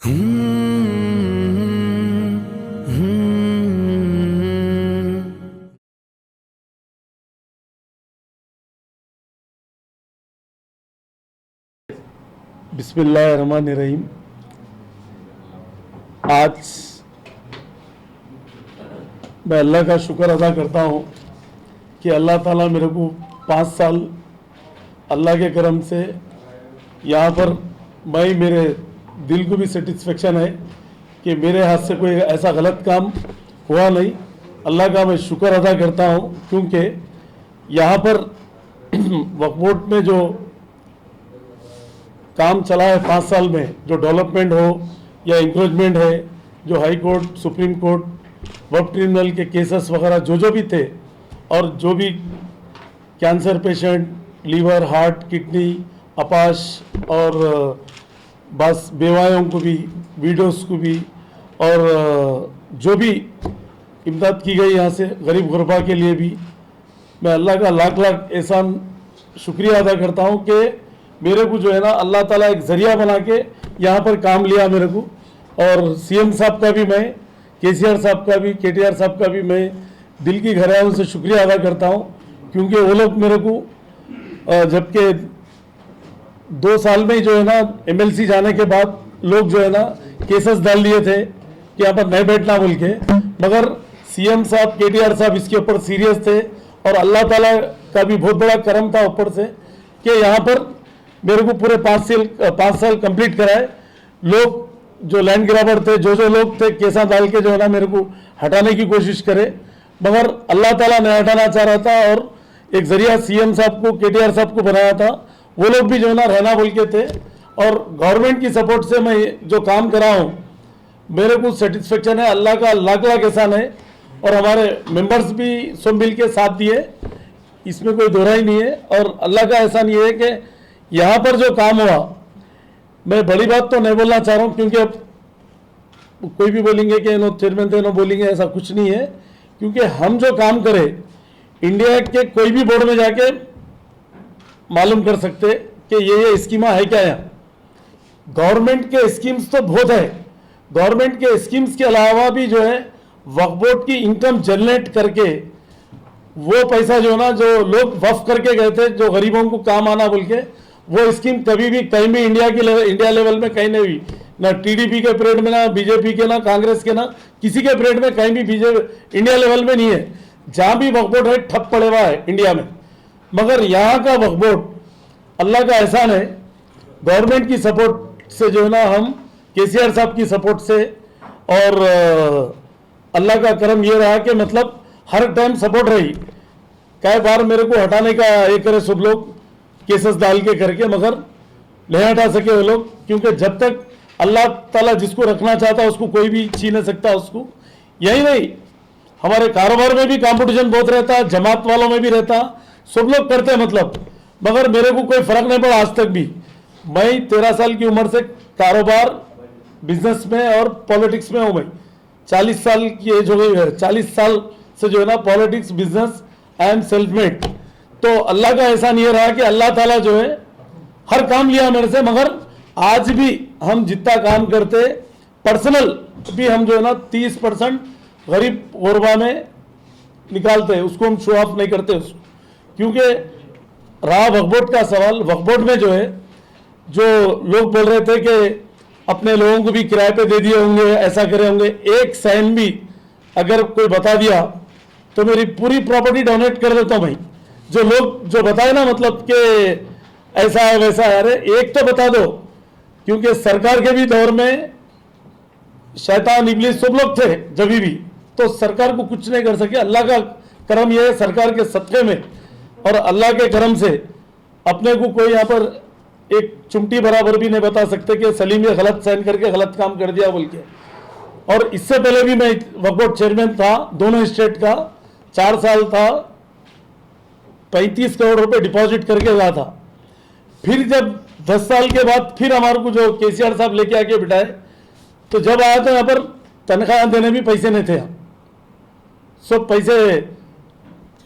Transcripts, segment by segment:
बिस्मिल्लाहिर्रहमानिर्रहीम। आज मैं अल्लाह का शुक्र अदा करता हूँ कि अल्लाह ताला मेरे को 5 साल अल्लाह के करम से यहाँ पर मेरे दिल को भी सेटिस्फेक्शन है कि मेरे हाथ से कोई ऐसा गलत काम हुआ नहीं। अल्लाह का मैं शुक्र अदा करता हूँ क्योंकि यहाँ पर वक्फ बोर्ड में जो काम चला है 5 साल में, जो डेवलपमेंट हो या इंक्रोचमेंट है, जो हाई कोर्ट, सुप्रीम कोर्ट, वक्फ ट्रिब्यूनल के केसेस वगैरह जो भी थे, और जो भी cancer patient, liver, heart, kidney, अपाश और बस बेवायों को भी, विडोज़ को भी, और जो भी इमदाद की गई यहाँ से गरीब गुरबा के लिए भी, मैं अल्लाह का लाख लाख एहसान शुक्रिया अदा करता हूँ कि मेरे को जो है ना अल्लाह ताला एक ज़रिया बना के यहाँ पर काम लिया मेरे को। और सीएम साहब का भी मैं, केसीआर साहब का भी, केटीआर साहब का भी मैं दिल की गहराइयों से शुक्रिया अदा करता हूँ क्योंकि वो लोग मेरे को जबकि 2 साल में जो है ना एमएलसी जाने के बाद लोग जो है ना केसेस डाल दिए थे कि यहाँ पर नहीं बैठना बोल के, मगर सीएम साहब, केटीआर साहब इसके ऊपर सीरियस थे और अल्लाह ताला का भी बहुत बड़ा करम था ऊपर से कि यहाँ पर मेरे को पूरे 5 साल कंप्लीट कराए। लोग जो लैंड ग्रैबर थे, जो लोग थे, केसा डाल के जो है ना मेरे को हटाने की कोशिश करे, मगर अल्लाह ताला नहीं हटाना चाह रहा था और एक जरिया सीएम साहब को, केटीआर साहब को बनाया था। वो लोग भी जो है ना रहना बोल के थे और गवर्नमेंट की सपोर्ट से मैं जो काम करा हूँ मेरे को सेटिस्फेक्शन है। अल्लाह का लाख लाख एहसान है और हमारे मेंबर्स भी सब मिल के साथ दिए, इसमें कोई दोहरा ही नहीं है। और अल्लाह का एहसान ये है कि यहाँ पर जो काम हुआ, मैं बड़ी बात तो नहीं बोलना चाह रहा हूँ क्योंकि अब कोई भी बोलेंगे कि इन्हों चेयरमैन थे, इन्हों बोलेंगे, ऐसा कुछ नहीं है। क्योंकि हम जो काम करें इंडिया के कोई भी बोर्ड में जाके मालूम कर सकते कि ये स्कीमा है क्या। यहाँ गवर्नमेंट के स्कीम्स तो बहुत है, गवर्नमेंट के स्कीम्स के अलावा भी जो है वक्फ बोर्ड की इनकम जनरेट करके वो पैसा जो है ना, जो लोग वक्फ करके गए थे, जो गरीबों को काम आना बोल के, वो स्कीम कभी भी कहीं भी इंडिया लेवल में कहीं नहीं हुई, ना टीडीपी के पीरियड में, ना बीजेपी के, ना कांग्रेस के, ना किसी के पीरियड में कहीं भी इंडिया लेवल में नहीं है। जहाँ भी वक्फ बोर्ड है ठप पड़े हुआ है इंडिया में, मगर यहाँ का वक्फ बोर्ड अल्लाह का एहसान है, गवर्नमेंट की सपोर्ट से जो है ना, हम केसीआर साहब की सपोर्ट से, और अल्लाह का करम ये रहा कि मतलब हर टाइम सपोर्ट रही। कई बार मेरे को हटाने का ये करे सब लोग केसेस डाल के करके, मगर नहीं हटा सके वो लोग, क्योंकि जब तक अल्लाह ताला जिसको रखना चाहता है उसको कोई भी छीन नहीं सकता उसको। यही नहीं, हमारे कारोबार में भी कंपटीशन बहुत रहता है, जमात वालों में भी रहता, सब लोग करते हैं मतलब, मगर मेरे को कोई फर्क नहीं पड़ा आज तक भी। मैं 13 साल की उम्र से कारोबार, बिजनेस में और पॉलिटिक्स में हूँ। मैं 40 साल की एज हो गई है, 40 साल से जो है ना politics, business, I am self made. तो अल्लाह का एहसान ये रहा कि अल्लाह ताला जो है हर काम लिया मेरे से, मगर आज भी हम जितना काम करते पर्सनल भी हम जो है ना 30% गरीब गुरबा में निकालते हैं, उसको हम शो ऑफ नहीं करते उसको। क्योंकि रहा वक्फ बोर्ड का सवाल, वक्फ बोर्ड में जो है, जो लोग बोल रहे थे कि अपने लोगों को भी किराए पे दे दिए होंगे, ऐसा करे होंगे, एक साइन भी अगर कोई बता दिया तो मेरी पूरी प्रॉपर्टी डोनेट कर देता हूँ भाई। जो लोग जो बताए ना मतलब कि ऐसा है वैसा है, अरे एक तो बता दो, क्योंकि सरकार के भी दौर में शैतान, इब्लीस सब लोग थे जब भी, तो सरकार को कुछ नहीं कर सके। अल्लाह का करम यह है, सरकार के सदक़े में और अल्लाह के करम से अपने को कोई यहाँ पर एक चुमटी बराबर भी नहीं बता सकते कि सलीम ये गलत साइन करके गलत काम कर दिया बोल के। और इससे पहले भी मैं वक्फ बोर्ड चेयरमैन था, दोनों स्टेट का 4 साल था, 35 करोड़ रुपए डिपॉजिट करके गया था। फिर जब 10 साल के बाद फिर हमारे को जो केसीआर साहब लेके आके बिठाए, तो जब आया तो यहाँ पर तनख्वाह देने भी पैसे नहीं थे, सब पैसे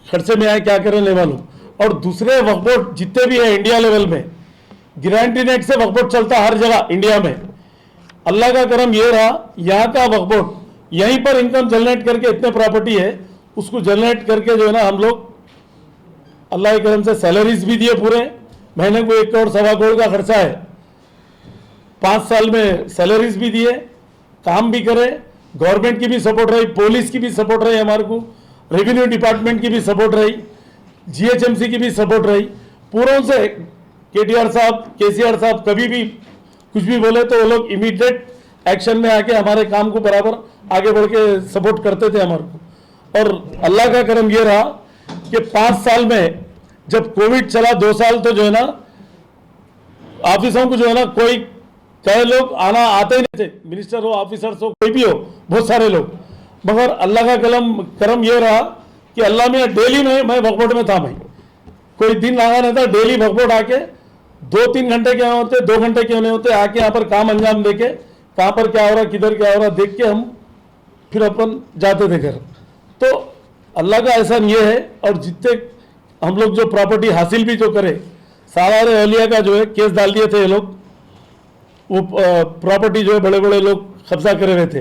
खर्चे में आए, क्या करें ले मालूम। और दूसरे वक्फ बोर्ड जितने भी है इंडिया लेवल में, गारंटी नेट से वक्फ बोर्ड चलता हर जगह इंडिया में, अल्लाह का करम ये रहा, यहाँ का वक्फ बोर्ड यहीं पर इनकम जनरेट करके, इतने प्रॉपर्टी है उसको जनरेट करके जो है ना, हम लोग अल्लाह के करम से सैलरीज भी दिए, पूरे महीने को 1 करोड़ 1.25 करोड़ का खर्चा है, 5 साल में सैलरीज भी दिए, काम भी करे, गवर्नमेंट की भी सपोर्ट रही, पुलिस की भी सपोर्ट रही हमारे को, रेवेन्यू डिपार्टमेंट की भी सपोर्ट रही, जीएचएमसी की भी सपोर्ट रही, पूरों से केटीआर साहब, केसीआर साहब कभी भी कुछ भी बोले तो वो लोग इमीडिएट एक्शन में आके हमारे काम को बराबर आगे बढ़ के सपोर्ट करते थे हमारे को। और अल्लाह का करम ये रहा कि 5 साल में जब कोविड चला, 2 साल तो जो है ना ऑफिसों को जो है ना कोई कई लोग आते ही नहीं थे, मिनिस्टर हो, ऑफिसर्स हो, कोई भी हो, बहुत सारे लोग, मगर अल्लाह का करम ये रहा कि अल्लाह में डेली में मैं वक्फ बोर्ड में था, मैं कोई दिन लगा नहीं था, डेली वक्फ बोर्ड आके 2-3 घंटे क्या होते, 2 घंटे क्यों नहीं होते, आके यहाँ पर काम अंजाम देके कहाँ पर क्या हो रहा, किधर क्या हो रहा देख के हम फिर अपन जाते थे घर। तो अल्लाह का एहसान ये है। और जितने हम लोग जो प्रॉपर्टी हासिल भी जो करे, सालार अहलिया का जो है केस डाल दिए थे ये लोग, वो प्रॉपर्टी जो है बड़े बड़े लोग कब्जा करे हुए थे,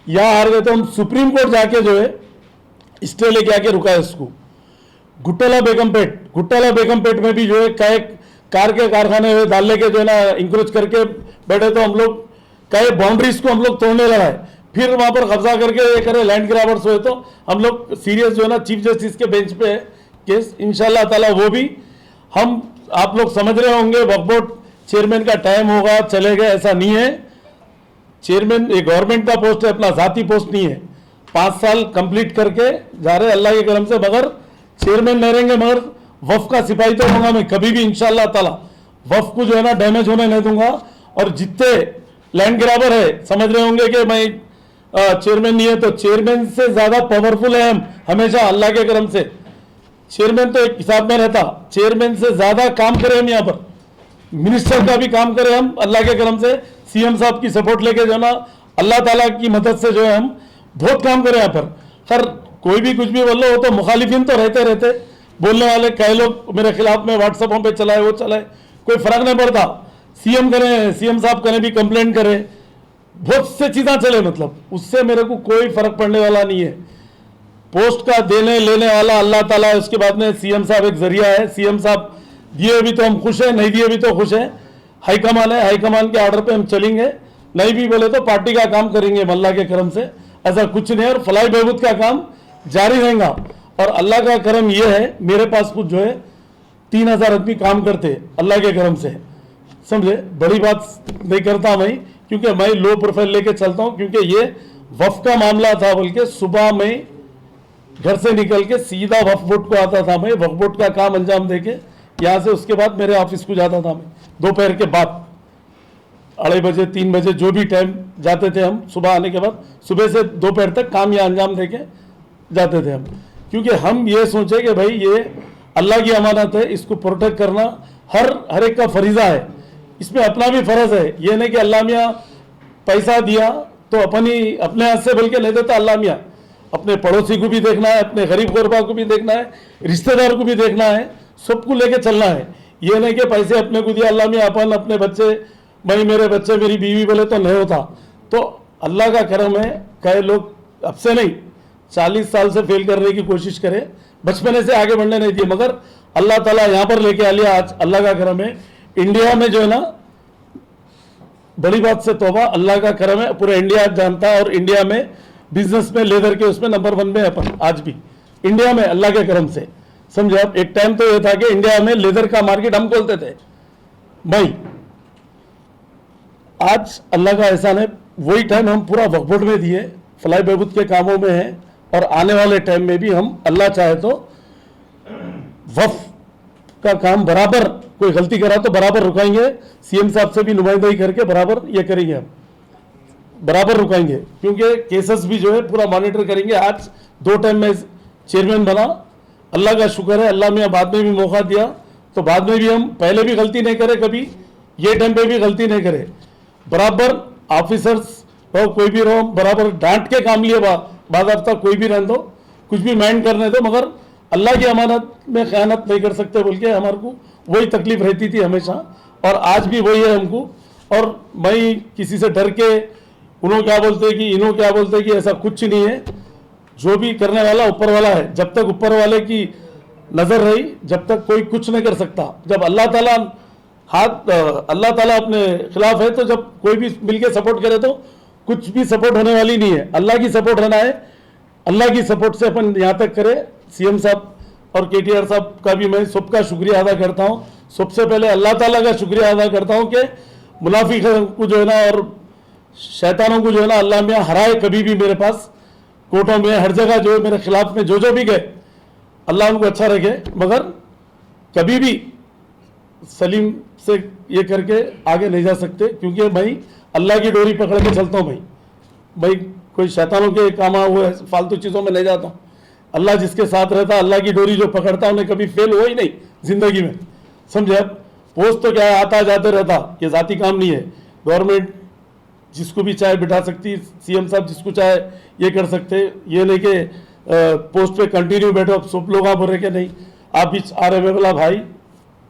यहाँ हार गए तो हम सुप्रीम कोर्ट जाके जो है स्टे लेके आके रुका है इसको। गुट्टाला बेगमपेट में भी जो है कई कार के कारखाने हुए डालने के जो है ना इंक्रोच करके बैठे, तो हम लोग कई बाउंड्रीज को हम लोग तोड़ने लगा है, फिर वहां पर कब्जा करके ये करे, लैंड ग्राबर्स हुए, तो हम लोग सीरियस जो है ना चीफ जस्टिस के बेंच पे है केस, इंशाल्लाह ताला वो भी हम, आप लोग समझ रहे होंगे वक्फ बोर्ड चेयरमैन का टाइम होगा चलेगा, ऐसा नहीं है। चेयरमैन ये गवर्नमेंट का पोस्ट है, अपना जाती पोस्ट नहीं है। 5 साल कंप्लीट करके जा रहे अल्लाह के करम से, मगर चेयरमैन नहीं रहेंगे, मगर वक्फ का सिपाही तो होगा मैं, कभी भी इंशाल्लाह ताला वक्फ को जो है ना डैमेज होने नहीं दूंगा। और जितने लैंड ग्राबर है, समझ रहे होंगे कि मैं चेयरमैन नहीं है, तो चेयरमैन से ज्यादा पावरफुल है हम हमेशा अल्लाह के करम से। चेयरमैन तो एक हिसाब में रहता, चेयरमैन से ज्यादा काम करें हम यहाँ पर, मिनिस्टर का भी काम करें हम अल्लाह के करम से, सीएम साहब की सपोर्ट लेके जो है ना अल्लाह ताला की मदद से जो है हम बहुत काम करें यहाँ पर। खैर कोई भी कुछ भी बोल लो, वो तो मुखालिफिन तो रहते बोलने वाले, कई लोग मेरे खिलाफ में व्हाट्सएपों पे चलाए, वो चलाए, कोई फर्क नहीं पड़ता। सीएम करें, सीएम साहब करें भी कंप्लेंट करें, बहुत से चीज़ें चले, मतलब उससे मेरे को कोई फर्क पड़ने वाला नहीं है। पोस्ट का देने लेने वाला अल्लाह ताला है, उसके बाद में सीएम साहब एक जरिया है। सीएम साहब दिए भी तो हम खुश हैं, नहीं दिए भी तो खुश हैं। हाईकमान है, हाईकमान के ऑर्डर पे हम चलेंगे, नहीं भी बोले तो पार्टी का काम करेंगे अल्लाह के करम से, ऐसा कुछ नहीं है। और फलाई बहबूद का काम जारी रहेगा। और अल्लाह का करम यह है, मेरे पास कुछ जो है 3000 आदमी काम करते अल्लाह के करम से, समझे। बड़ी बात नहीं करता मैं, क्योंकि मैं लो प्रोफाइल लेके चलता हूं, क्योंकि ये वफ का मामला था, बल्कि सुबह में घर से निकल के सीधा वफ बोर्ड को आता था मैं, वफ बोर्ड का काम अंजाम देके यहाँ से, उसके बाद मेरे ऑफिस को जाता था मैं दोपहर के बाद 2:30 बजे 3 बजे जो भी टाइम जाते थे हम, सुबह आने के बाद सुबह से दोपहर तक काम यहाँ अंजाम देके जाते थे हम। क्योंकि हम ये सोचे कि भाई ये अल्लाह की अमानत है, इसको प्रोटेक्ट करना हर एक का फरीजा है, इसमें अपना भी फर्ज है। ये नहीं कि अल्लाह मियाँ पैसा दिया तो अपने हाथ से बल्कि नहीं देता, अल्लाह मियाँ अपने पड़ोसी को भी देखना है, अपने गरीब गुरबा को भी देखना है, रिश्तेदार को भी देखना है, सबको लेके चलना है। ये नहीं कि पैसे अपने को दिया अल्लाह मियाँ, अपन अपने बच्चे, भाई मेरे बच्चे मेरी बीवी बोले तो नहीं होता। तो अल्लाह का करम है, कई लोग अब से नहीं 40 साल से फेल करने की कोशिश करे, बचपने से आगे बढ़ने नहीं दिए, मगर अल्लाह ताला यहाँ पर लेके आ लिया। आज अल्लाह का करम है, इंडिया में जो है ना, बड़ी बात से तौबा, अल्लाह का करम है, पूरा इंडिया जानता है। और इंडिया में बिजनेस में लेदर के उसमें नंबर 1 में अपन आज भी इंडिया में अल्लाह के करम से, समझे आप। एक टाइम तो ये था कि इंडिया में लेदर का मार्केट हम खोलते थे भाई, आज अल्लाह का एहसान है, वही टाइम हम पूरा वक्फ बोर्ड में दिए, फलाई बहबूद के कामों में है। और आने वाले टाइम में भी हम अल्लाह चाहे तो वक्फ का काम बराबर, कोई गलती करा तो बराबर रुकाएंगे, सीएम साहब से भी नुमाइंदगी करके बराबर ये करेंगे, हम बराबर रुकाएंगे। क्योंकि केसेस भी जो है पूरा मॉनिटर करेंगे। आज 2 टाइम में चेयरमैन बना, अल्लाह का शुक्र है, अल्लाह में बाद में भी मौका दिया, तो बाद में भी हम पहले भी गलती नहीं करे, कभी ये टाइम पे भी गलती नहीं करे, बराबर ऑफिसर्स रहो, कोई भी रहो, बराबर डांट के काम लिए, बाज़ाब्ता कोई भी रहने दो, कुछ भी माइंड करने दो, मगर अल्लाह की अमानत में खयानत नहीं कर सकते बोल के हमारे को वही तकलीफ रहती थी हमेशा, और आज भी वही है हमको। और मैं किसी से डर के उन्हों क्या बोलते हैं कि इन्हों क्या बोलते हैं कि ऐसा कुछ नहीं है। जो भी करने वाला ऊपर वाला है, जब तक ऊपर वाले की नजर रही जब तक कोई कुछ नहीं कर सकता। जब अल्लाह ताला अल्लाह ताला अपने खिलाफ है तो जब कोई भी मिलके सपोर्ट करे तो कुछ भी सपोर्ट होने वाली नहीं है। अल्लाह की सपोर्ट रहना है, अल्लाह की सपोर्ट से अपन यहाँ तक करें। सीएम साहब और केटीआर साहब का भी मैं सबका शुक्रिया अदा करता हूँ। सबसे पहले अल्लाह ताला का शुक्रिया अदा करता हूँ कि मुनाफिक को जो है ना और शैतानों को जो है ना अल्लाह में हराए कभी भी। मेरे पास कोर्टों में हर जगह जो है मेरे खिलाफ में जो भी गए, अल्लाह उनको अच्छा रखे, मगर कभी भी सलीम से ये करके आगे नहीं जा सकते, क्योंकि भाई अल्लाह की डोरी पकड़ के चलता हूँ। भाई कोई शैतानों के काम हुए फालतू चीज़ों में नहीं जाता हूँ। अल्लाह जिसके साथ रहता, अल्लाह की डोरी जो पकड़ता उन्हें कभी फेल हुआ ही नहीं जिंदगी में। समझे? अब पोस्ट तो क्या है, आता जाते रहता, ये जाती काम नहीं है। गवर्नमेंट जिसको भी चाहे बिठा सकती, सीएम साहब जिसको चाहे ये कर सकते। ये नहीं कि पोस्ट पे कंटिन्यू बैठो, अब सब लोग आप बोल रहे कि नहीं आप भी आ रहे बोला भाई,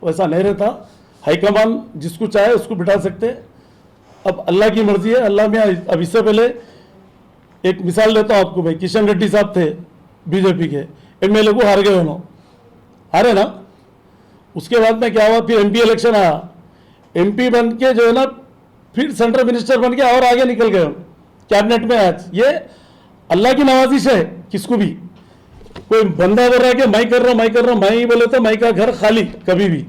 वैसा नहीं रहता। हाईकमान जिसको चाहे उसको बिठा सकते। अब अल्लाह की मर्जी है। अल्लाह में अब इससे पहले एक मिसाल देता हूँ आपको। भाई किशन रेड्डी साहब थे बीजेपी के एमएलए को, हार गए उन्होंने, हारे ना। उसके बाद में क्या हुआ, फिर एमपी इलेक्शन आया, एमपी बन के जो है ना फिर सेंट्रल मिनिस्टर बन के और आगे निकल गए कैबिनेट में। आज ये अल्लाह की नवाजिश है। किसको भी कोई बंदा बोल रहा है कि मैं कर रहा हूं, मैं कर रहा हूं, मैं ही बोले तो मैं का घर खाली। कभी भी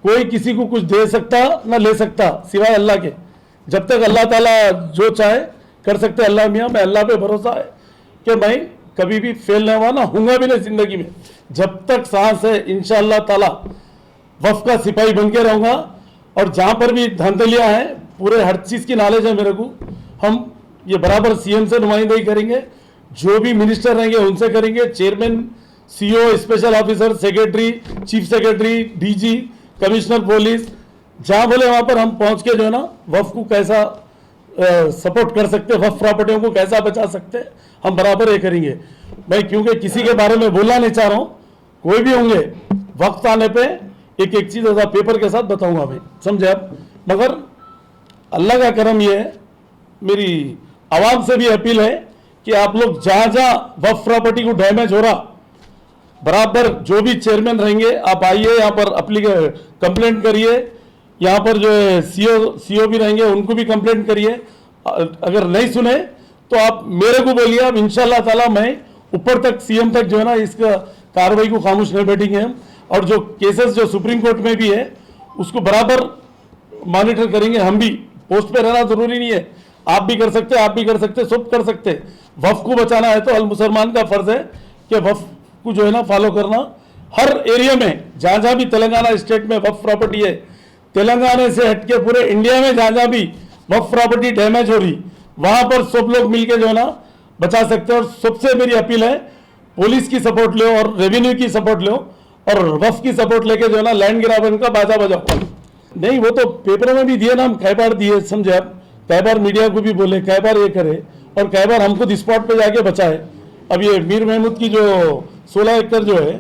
कोई किसी को कुछ दे सकता ना ले सकता सिवाय अल्लाह के। जब तक अल्लाह ताला जो चाहे कर सकते। अल्लाह मियाँ, मैं अल्लाह पे भरोसा है कि मैं कभी भी फेल नहीं हुआ ना हूँगा भी नहीं जिंदगी में। जब तक सांस है इंशाअल्लाह ताला वफ का सिपाही बन के रहूँगा। और जहाँ पर भी धांधलियाँ हैं, पूरे हर चीज़ की नॉलेज है मेरे को। हम ये बराबर सीएम से नुमाइंदगी करेंगे, जो भी मिनिस्टर रहेंगे उनसे करेंगे। Chairman, CO, special officer, secretary, chief secretary, DG, commissioner police, जहाँ बोले वहाँ पर हम पहुँच के जो है ना वफ को कैसा सपोर्ट कर सकते, वफ प्रॉपर्टियों को कैसा बचा सकते, हम बराबर ये करेंगे भाई। क्योंकि किसी के बारे में बोलना नहीं चाह रहा हूँ, कोई भी होंगे वक्त आने पे एक एक चीज़ ऐसा पेपर के साथ बताऊंगा भाई। समझे आप? मगर अल्लाह का करम ये है, मेरी आवाम से भी अपील है कि आप लोग जहाँ जहाँ वफ प्रॉपर्टी को डैमेज हो रहा, बराबर जो भी चेयरमैन रहेंगे आप आइए यहाँ पर कंप्लेंट करिए। यहाँ पर जो है सीओ भी रहेंगे उनको भी कंप्लेंट करिए। अगर नहीं सुने तो आप मेरे को बोलिए, अब इंशाल्लाह ताला मैं ऊपर तक सीएम तक जो है ना इसका कार्रवाई को खामोश नहीं बैठेंगे हम। और जो केसेस जो सुप्रीम कोर्ट में भी है उसको बराबर मॉनिटर करेंगे हम भी। पोस्ट पे रहना जरूरी नहीं है, आप भी कर सकते, आप भी कर सकते, सब कर सकते। वफ को बचाना है तो अल मुसलमान का फर्ज है कि वफ को जो है ना फॉलो करना। हर एरिया में जहाँ जहाँ भी तेलंगाना स्टेट में वफ प्रॉपर्टी है, तेलंगाना से हटके पूरे इंडिया में जहाँ जहाँ भी वफ प्रॉपर्टी डैमेज हो रही, वहाँ पर सब लोग मिलके जो है ना बचा सकते हैं। और सबसे मेरी अपील है, पुलिस की सपोर्ट लो और रेवेन्यू की सपोर्ट लो और वफ की सपोर्ट लेके जो है ना लैंड ग्राबन का बाजा बजाओ। नहीं वो तो पेपरों में भी दिए ना, हम कई बार दिए। समझे आप? कई बार मीडिया को भी बोले, कई बार ये करे और कई बार हमको स्पॉट पे जाके बचाए। अब ये मीर महमूद की जो 16 एकड़ जो है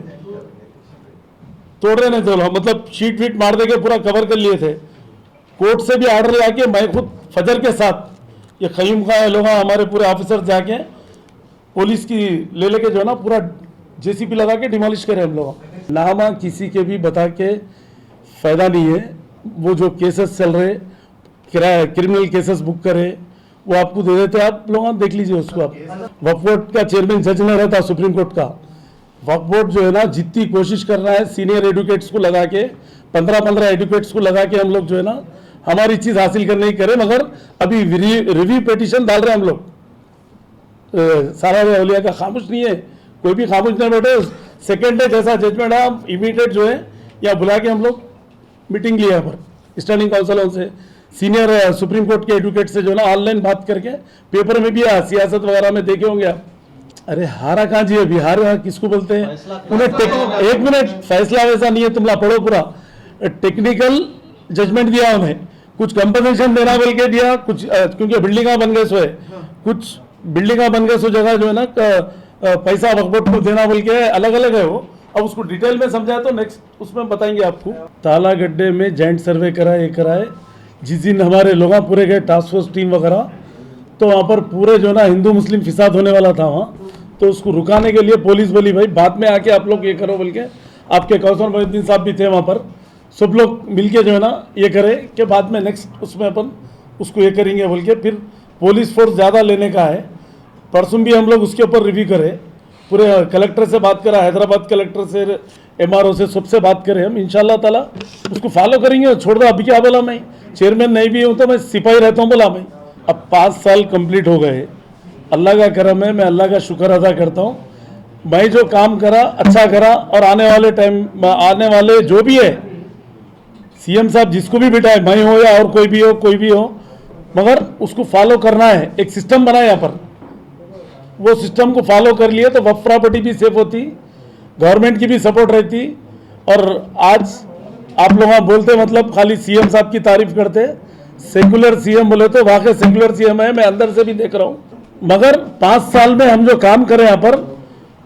तोड़ रहे नहीं थे, मतलब शीट वीट मार दे के पूरा कवर कर लिए थे। कोर्ट से भी ऑर्डर आके मैं खुद फजर के साथ ये खयूम का लोग हमारे पूरे ऑफिसर जाके पुलिस की ले लेके जो है ना पूरा जेसीपी लगा के डिमोलिश करे हम लोग। नामा किसी के भी बता के फायदा नहीं है। वो जो केसेस चल रहे क्रिमिनल केसेस बुक करे वो आपको दे देते, आप लोग देख लीजिए उसको। आप वक्फ बोर्ड का चेयरमैन जज नहीं रहता सुप्रीम कोर्ट का। वक्फ बोर्ड जो है ना जितनी कोशिश कर रहा है सीनियर एडवोकेट्स को लगा के 15-15 एडवोकेट्स को लगा के हम लोग जो है ना हमारी चीज हासिल करने की करे। मगर अभी रिव्यू पिटीशन डाल रहे हैं हम लोग। सारा अवलिया का खामोश नहीं है, कोई भी खामोश नहीं बैठे। सेकेंड डे जैसा जजमेंट है हम इमीडिएट जो है या बुला के हम लोग मीटिंग लिया पर स्टैंडिंग काउंसिलों से, सीनियर सुप्रीम कोर्ट के एडवोकेट से जो है ना ऑनलाइन बात करके। पेपर में भी आया, सियासत वगैरह में देखे होंगे आप। अरे हारा कहाँ जी है, बिहार किसको बोलते हैं उन्हें? एक मिनट, फैसला वैसा नहीं है, तुमला पढ़ो पूरा। टेक्निकल जजमेंट दिया उन्हें, कुछ कंपनसेशन देना बोल के दिया, कुछ क्योंकि बिल्डिंगा बन गए सो है, कुछ बिल्डिंगा बन गए सो जगह जो है ना पैसा वक्फ बोर्ड को देना बोल के अलग अलग है वो। अब उसको डिटेल में समझाया तो नेक्स्ट उसमें बताएंगे आपको। ताला गड्ढे में जॉइंट सर्वे करा, ये कराए, जिस दिन हमारे लोगापुरे गए टास्क फोर्स टीम वगैरह, तो वहाँ पर पूरे जो ना हिंदू मुस्लिम फिसाद होने वाला था वहाँ, तो उसको रुकाने के लिए पुलिस बोली भाई बाद में आके आप लोग ये करो बोल के, आपके कौशल मोहिद्दीन साहब भी थे वहाँ पर, सब लोग मिलके जो है ना ये करे कि बाद में नेक्स्ट उसमें अपन उसको ये करेंगे बोल के, फिर पुलिस फोर्स ज़्यादा लेने का है। परसों भी हम लोग उसके ऊपर रिव्यू करें, पूरे कलेक्टर से बात करा, हैदराबाद कलेक्टर से, MRO से, सबसे बात करें हम, इंशाल्लाह ताला उसको फॉलो करेंगे। छोड़ दो, अभी क्या बोला मैं, चेयरमैन नहीं भी हूँ तो मैं सिपाही रहता हूँ बोला मैं। अब 5 साल कंप्लीट हो गए, अल्लाह का करम है, मैं अल्लाह का शुक्र अदा करता हूँ। मैं जो काम करा अच्छा करा, और आने वाले टाइम आने वाले जो भी है CM साहब जिसको भी बिठाए, मैं हो या और कोई भी हो, मगर उसको फॉलो करना है। एक सिस्टम बना है यहाँ पर, वो सिस्टम को फॉलो कर लिए तो वक्फ प्रॉपर्टी भी सेफ होती, गवर्नमेंट की भी सपोर्ट रहती। और आज आप लोग बोलते मतलब खाली CM साहब की तारीफ करते, सेकुलर CM बोले तो वाकई सेकुलर CM है, मैं अंदर से भी देख रहा हूँ। मगर 5 साल में हम जो काम करें यहाँ पर,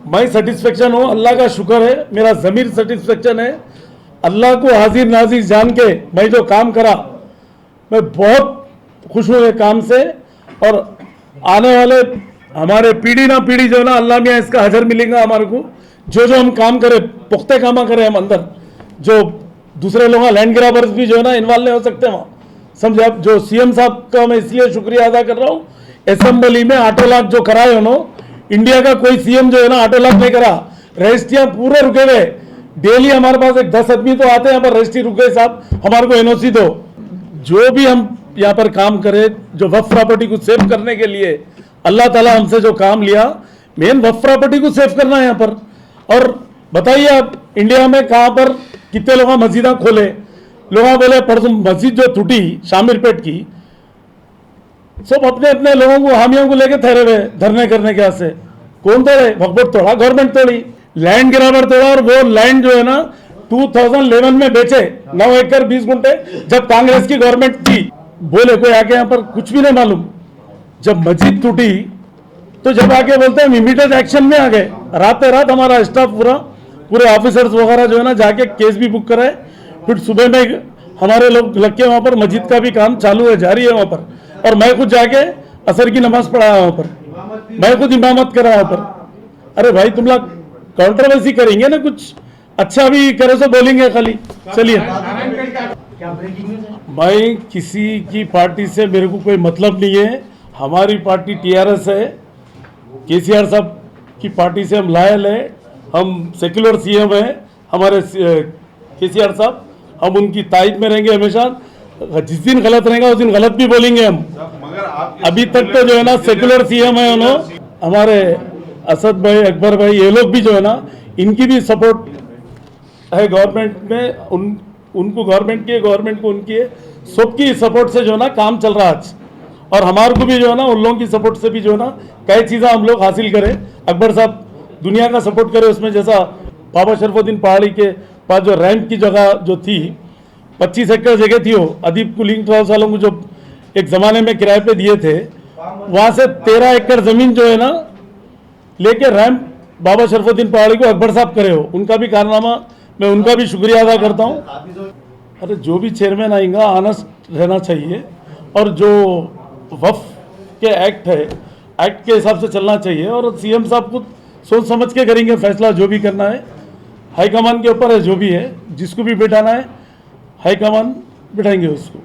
मैं सेटिस्फेक्शन हूँ, अल्लाह का शुक्र है, मेरा ज़मीर सेटिस्फेक्शन है। अल्लाह को हाजिर नाजिर जान के मैं जो काम करा, मैं बहुत खुश हूँ ये काम से। और आने वाले हमारे पीढ़ी ना पीढ़ी जो है ना, अल्लाह मियाँ इसका हजर मिलेगा हमारे को। जो जो हम काम करें, पुख्ते कामा करें हम अंदर, जो दूसरे लोग लैंड ग्राबर्स भी जो है ना इन्वॉल्व नहीं हो सकते वहाँ, समझे आप। जो CM साहब का मैं इसलिए शुक्रिया अदा कर रहा हूँ, असेंबली में 8 लाख जो कराए उन्होंने, इंडिया का कोई CM जो है ना 8 लाख नहीं करा। रजिस्ट्रियाँ पूरे रुके हुए, डेली हमारे पास एक 10 आदमी तो आते हैं यहाँ पर, रजिस्ट्री रुक गए साहब हमारे को NOC दो। जो भी हम यहाँ पर काम करें, जो वक्फ प्रॉपर्टी को सेव करने के लिए अल्लाह ताला हमसे जो काम लिया, मेन वक्फ प्रॉपर्टी को सेव करना है यहाँ पर। और बताइए आप इंडिया में कहाँ पर कितने लोग मस्जिदा खोले, लोग बोले परसों मस्जिद जो टूटी शामिरपेट की, सब अपने अपने लोगों को हामियों को लेके ठहरे हुए धरने करने के से। कौन तोड़े? वक्फ तोड़ा, गवर्नमेंट तोड़ी, लैंड ग्राबर तोड़ा। और वो लैंड जो है ना 2011 में बेचे 9 एकड़ 20 गुंठे, जब कांग्रेस की गवर्नमेंट थी। बोले कोई आके यहाँ पर कुछ भी नहीं मालूम। जब मस्जिद टूटी तो जब आके बोलते हैं इमीडिएट एक्शन में आ गए, रात हमारा स्टाफ पूरे ऑफिसर्स वगैरह जो है ना जाके केस भी बुक कराए। फिर सुबह में हमारे लोग लग के वहाँ पर मस्जिद का भी काम चालू है, जारी है वहाँ पर। और मैं खुद जाके असर की नमाज पढ़ाया वहाँ पर, मैं खुद इमामत करा वहाँ पर। अरे भाई तुम लोग कंट्रोवर्सी करेंगे ना, कुछ अच्छा भी करे तो बोलेंगे खाली। चलिए, भाई किसी की पार्टी से मेरे को कोई मतलब नहीं है। हमारी पार्टी TRS है, KCR साहब की पार्टी से हम लायल है, हम सेक्युलर CM है हमारे KCR साहब, हम उनकी तायद में रहेंगे हमेशा। जिस दिन गलत रहेगा उस दिन गलत भी बोलेंगे हम। अभी तक तो जो है ना सेक्युलर CM है उन्होंने, हमारे असद भाई, अकबर भाई, ये लोग भी जो है ना इनकी भी सपोर्ट है गवर्नमेंट में, उनको गवर्नमेंट को उनकी है, सबकी सपोर्ट से जो है ना काम चल रहा है आज। और हमारे को भी जो है ना उन लोगों की सपोर्ट से भी जो है ना कई चीज़ें हम लोग हासिल करें। अकबर साहब दुनिया का सपोर्ट करे उसमें, जैसा बाबा शरफुद्दीन पहाड़ी के पास जो रैंप की जगह जो थी 25 एकड़ जगह थी, वो अदीब कुलिंग ट्राउस वालों को जो एक ज़माने में किराए पे दिए थे, वहाँ से 13 एकड़ ज़मीन जो है ना लेके रैंप बाबा शरफुद्दीन पहाड़ी को अकबर साहब करे हो। उनका भी कारनामा, मैं उनका भी शुक्रिया अदा करता हूँ। अरे जो भी चेयरमैन आएगा ऑनेस्ट रहना चाहिए, और जो वक्फ के एक्ट है, एक्ट के हिसाब से चलना चाहिए। और CM साहब खुद सोच समझ के करेंगे फैसला, जो भी करना है हाईकमान के ऊपर है। जो भी है, जिसको भी बिठाना है हाईकमान बिठाएंगे उसको।